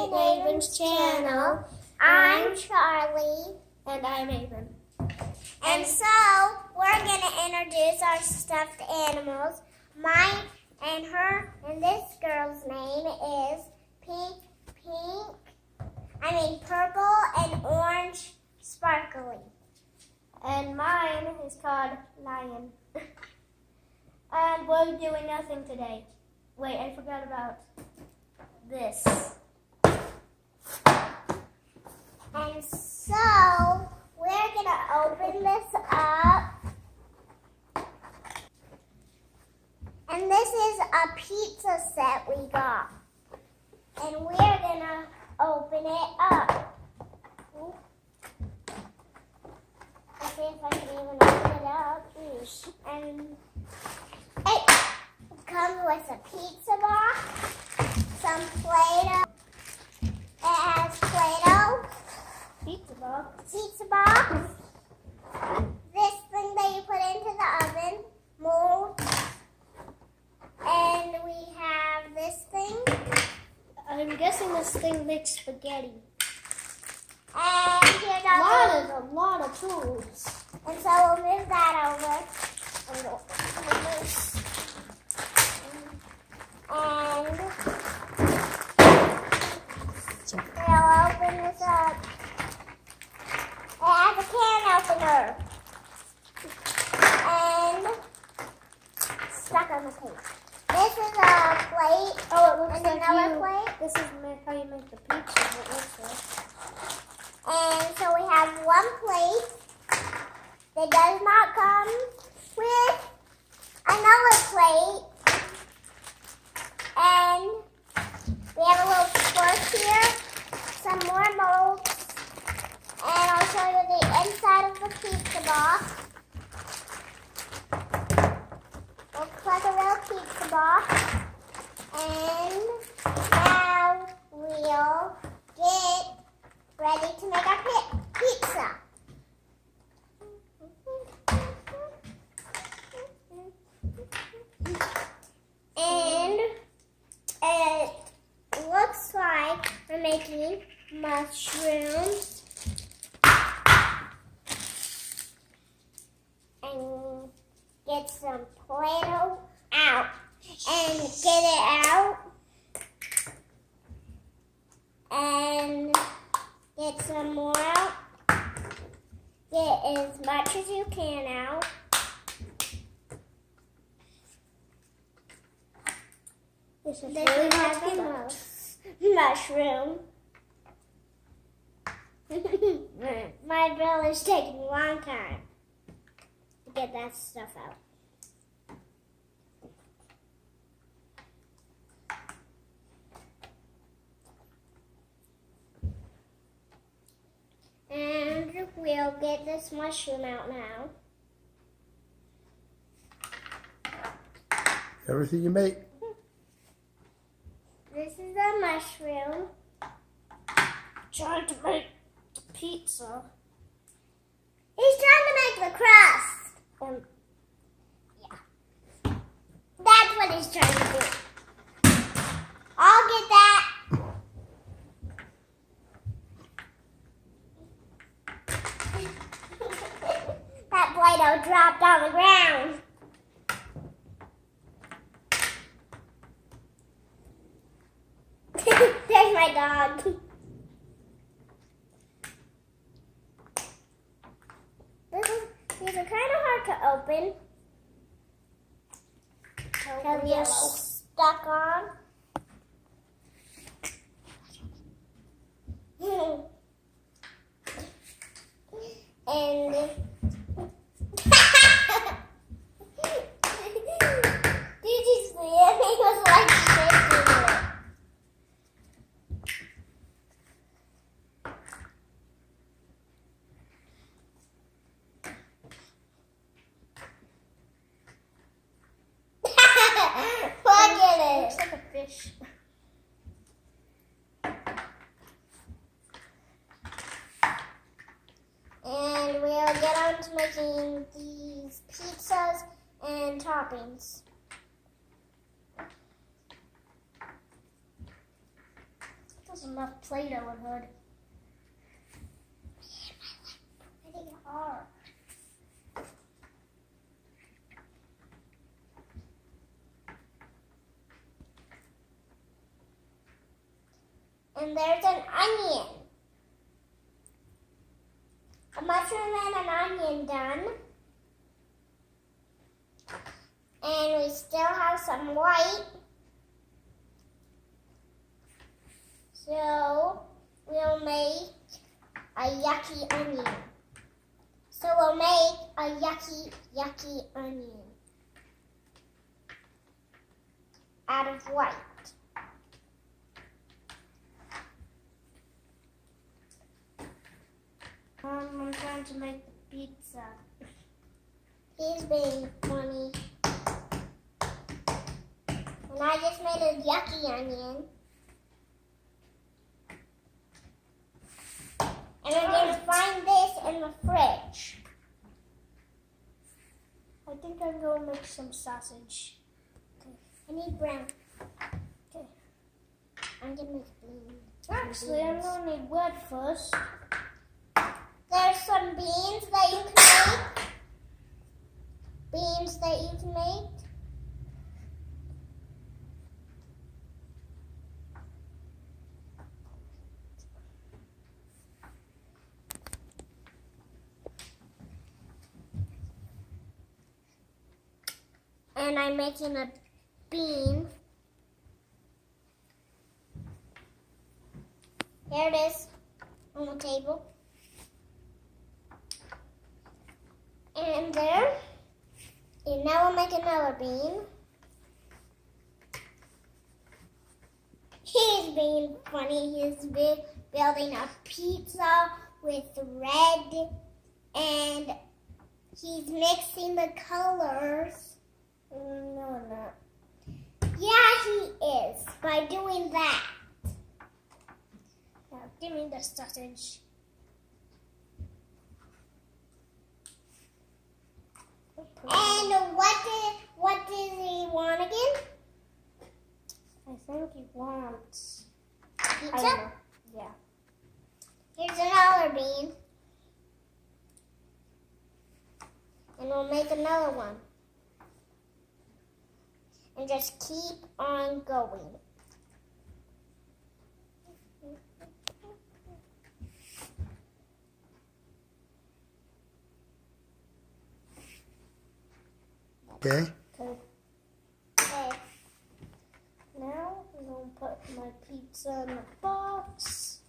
to Avin's channel. I'm Charlie. And I'm Avin. And so, we're going to introduce our stuffed animals. Mine and this girl's name is purple and orange sparkly. And mine is called Lion. And we're doing nothing today. Wait, I forgot about this. And so, we're going to open this up. And this is a pizza set we got. And we're going to open it up. Let's see if I can even open it up. And it comes with a pizza box, some Play-Doh. It has Play-Doh. Pizza box. Pizza box. This thing that you put into the oven. Mold. And we have this thing. I'm guessing this thing makes spaghetti. And here's our A lot of tools. And so we'll move that over. And we'll open this up. It has a can opener. And stuck on the plate. This is a plate. Oh, it looks and like another plate. This is how you make the pizza. It looks like. And so we have one plate that does not come with another plate. And we have a little fork here, some more molds, and I'll show you the inside of the pizza box. Looks like a real pizza box. And now we'll get ready to make our pizza. And it looks like we're making mushrooms. And get some Play-Doh out. And get it out. And get some more out. Get as much as you can out. This is This really is hard heavy to mushroom. My bill is taking a long time to get that stuff out. And we'll get this mushroom out now. Everything you make. This is a mushroom. trying to make pizza. He's trying to make the crust. Yeah. That's what he's trying to do. I'll get that. That Play-Doh dropped on the ground. There's my dog. These are kind of hard to open. Because they're stuck on. And did you see it? He was like shaking it. Look at it. Looks like a fish. And we'll get on to making these pizzas and toppings. This enough Play-Doh in hood. Pretty hard. And there's an onion. A mushroom and an onion done. And we still have some white. So we'll make a yucky onion. So we'll make a yucky onion out of white. I'm trying to make the pizza. He's being funny. And I just made a yucky onion. And we're going to find this in the fridge. I think I'm going to make some sausage. Okay. I need brown. Okay. I'm going to make beans. Actually, I'm going to need wood first. There's some beans that you can make. Beans that you can make. And I'm making a bean. Here it is on the table. And there. And now we'll make another bean. He's being funny. He's building a pizza with red. And he's mixing the colors. No, I'm not. Yeah, he is. By doing that. Now, give me the sausage. And what does he want again? I think he wants Pizza? I don't know. Yeah. Here's another bean. And we'll make another one. And just keep on going. Okay. Okay. Now I'm going to put my pizza in the box.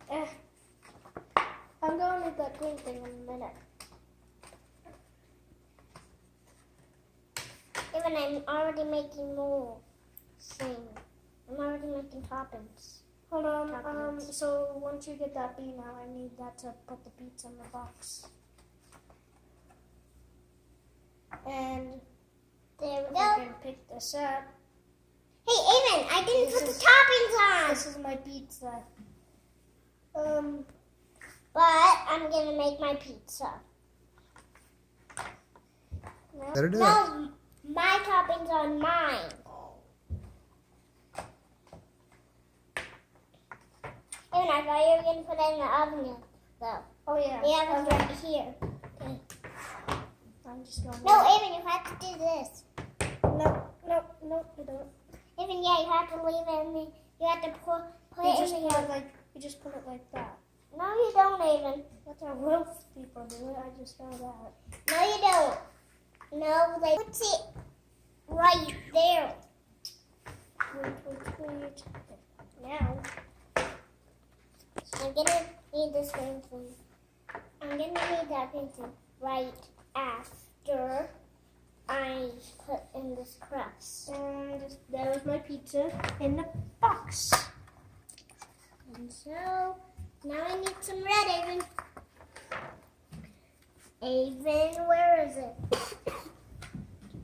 I'm going to need that green thing in a minute. Even I'm already making more. I'm already making toppings. Hold on. Toppings. So once you get that bean out, I need that to put the pizza in the box. And There we I go. can pick this up. Hey, Avin, I didn't This put is- the toppings on. This is my pizza. But I'm going to make my pizza. Better do it. No, my toppings on mine. Avin, I thought you were going to put it in the oven though. Oh yeah. The oven's right here. Okay. I'm just going. No, Avin, you have to do this. No, you don't. Avin, yeah, you have to leave it in the, you have to put You it just in put the it like that. No, you don't, Avin. That's how real people do it. I just found out. No, you don't. No, they put it right there. Wait. Now, I'm gonna need this green thing. I'm gonna need that green thing right after I put in this crust. and there's my pizza in the box. And so now I need some red, Avin. Avin, where is it?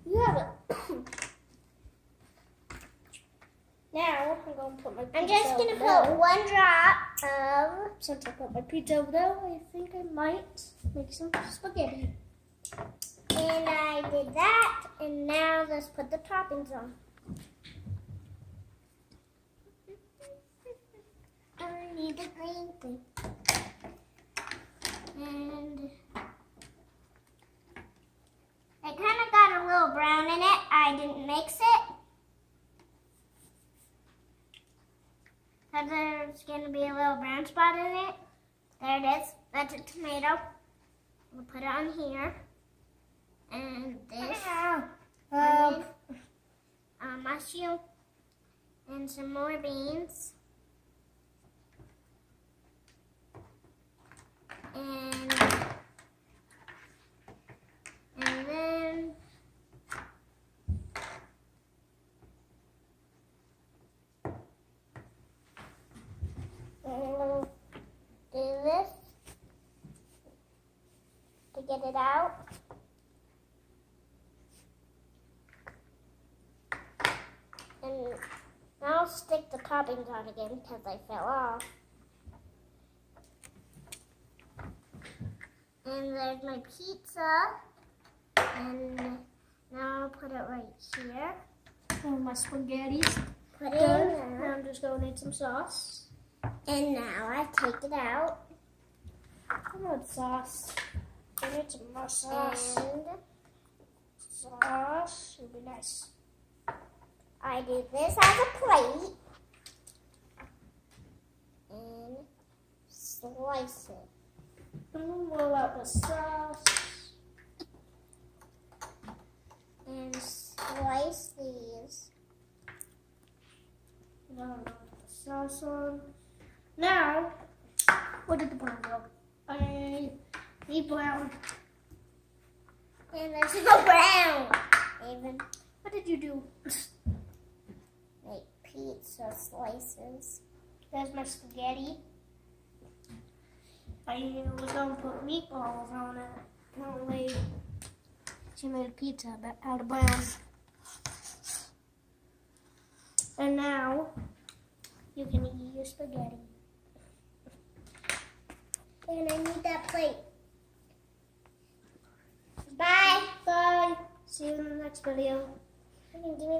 You have it. Now I'm going to put my pizza I'm just gonna over there. put one drop of. Since I put my pizza over there, I think I might make some spaghetti. And I did that, and now let's put the toppings on. need the green thing. And it kind of got a little brown in it. I didn't mix it. Because there's going to be a little brown spot in it. There it is. That's a tomato. We'll put it on here. And this. Mushroom. And some more beans. And then We'll do this to get it out. and now I'll stick the toppings on again because they fell off. And there's my pizza. And now I'll put it right here. And my spaghetti. Put it in Now there. I'm just going to need some sauce. And now I take it out. I want sauce. I need some more sauce. And Sauce would be nice. I do this as a plate. And slice it. And we'll roll out the sauce. And slice these. Now I'll put the sauce on. Now, what did the brown go? I need brown. And there's no brown. Even What did you do? make pizza slices. There's my spaghetti. I was going to put meatballs on it. Apparently, she made a pizza out of brown. And now, you can eat your spaghetti. And I need that plate. Bye. Bye. See you in the next video. You can give me